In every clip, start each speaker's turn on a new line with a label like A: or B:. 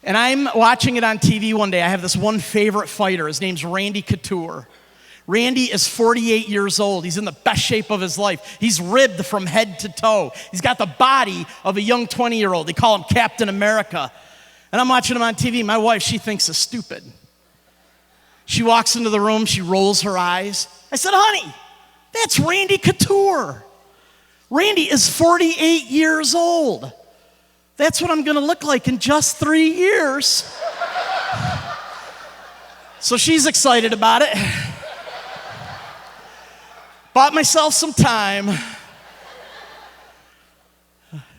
A: And I'm watching it on TV one day. I have this one favorite fighter. His name's Randy Couture. Randy is 48 years old. He's in the best shape of his life. He's ribbed from head to toe. He's got the body of a young 20-year-old. They call him Captain America. And I'm watching him on TV. My wife, she thinks is stupid. She walks into the room. She rolls her eyes. I said, honey, that's Randy Couture. Randy is 48 years old. That's what I'm going to look like in just 3 years. So she's excited about it. Bought myself some time.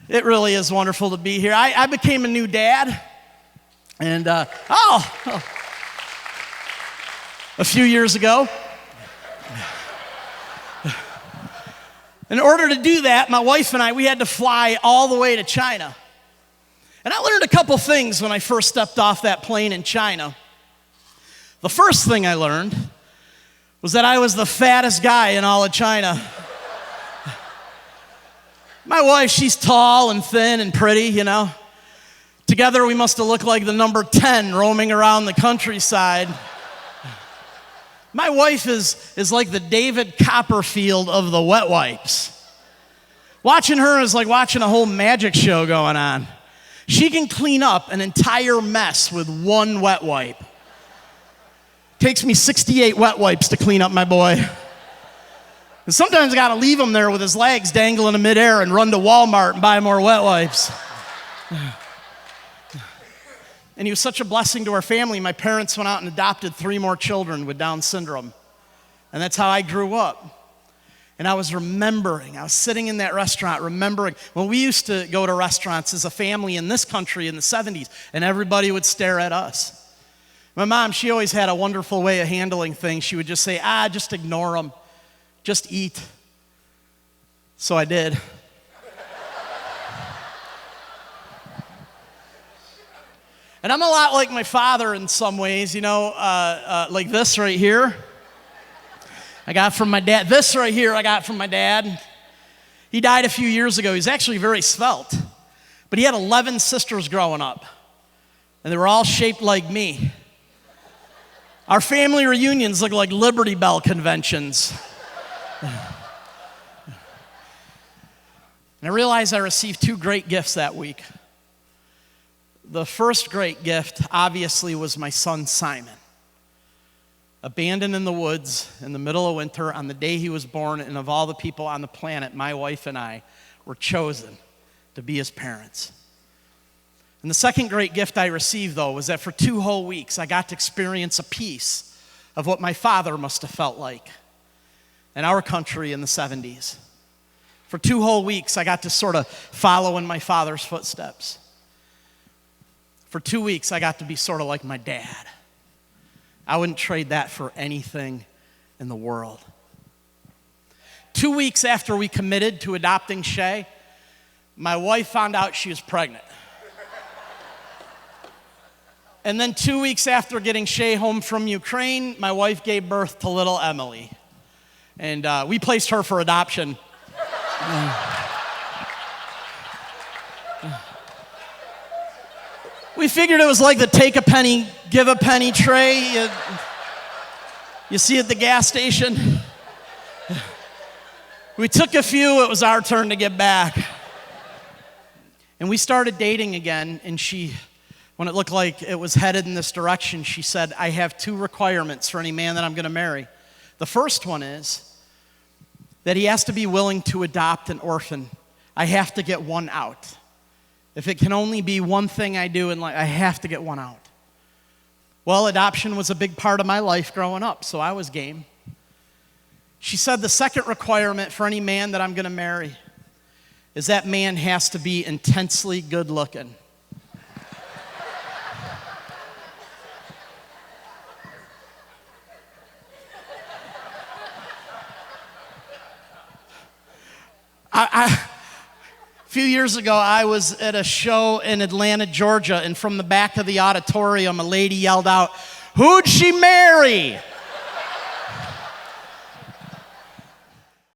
A: It really is wonderful to be here. I became a new dad. And, a few years ago. In order to do that, my wife and I, we had to fly all the way to China. And I learned a couple things when I first stepped off that plane in China. The first thing I learned was that I was the fattest guy in all of China. My wife, she's tall and thin and pretty, you know. Together we must have looked like the number 10 roaming around the countryside. My wife is like the David Copperfield of the wet wipes. Watching her is like watching a whole magic show going on. She can clean up an entire mess with one wet wipe. Takes me 68 wet wipes to clean up my boy. And sometimes I gotta leave him there with his legs dangling in midair and run to Walmart and buy more wet wipes. And he was such a blessing to our family. My parents went out and adopted 3 more children with Down syndrome. And that's how I grew up. And I was sitting in that restaurant remembering when we used to go to restaurants as a family in this country in the 70s, and everybody would stare at us. My mom, she always had a wonderful way of handling things. She would just say, just ignore them. Just eat. So I did. And I'm a lot like my father in some ways, you know, like this right here. I got from my dad. This right here I got from my dad. He died a few years ago. He's actually very svelte. But he had 11 sisters growing up. And they were all shaped like me. Our family reunions look like Liberty Bell conventions. And I realized I received 2 great gifts that week. The first great gift, obviously, was my son Simon. Abandoned in the woods in the middle of winter on the day he was born, and of all the people on the planet, my wife and I were chosen to be his parents. And the second great gift I received, though, was that for 2 whole weeks, I got to experience a piece of what my father must have felt like in our country in the 70s. For 2 whole weeks, I got to sort of follow in my father's footsteps. For 2 weeks, I got to be sort of like my dad. I wouldn't trade that for anything in the world. 2 weeks after we committed to adopting Shay, my wife found out she was pregnant. And then 2 weeks after getting Shay home from Ukraine, my wife gave birth to little Emily. And we placed her for adoption. We figured it was like the take a penny, give a penny tray you see at the gas station. We took a few, it was our turn to get back. And we started dating again, and when it looked like it was headed in this direction, she said, I have 2 requirements for any man that I'm going to marry. The first one is that he has to be willing to adopt an orphan. I have to get one out. If it can only be one thing I do in life, I have to get one out. Well, adoption was a big part of my life growing up, so I was game. She said the second requirement for any man that I'm going to marry is that man has to be intensely good looking. A few years ago, I was at a show in Atlanta, Georgia, and from the back of the auditorium, a lady yelled out, "Who'd she marry?"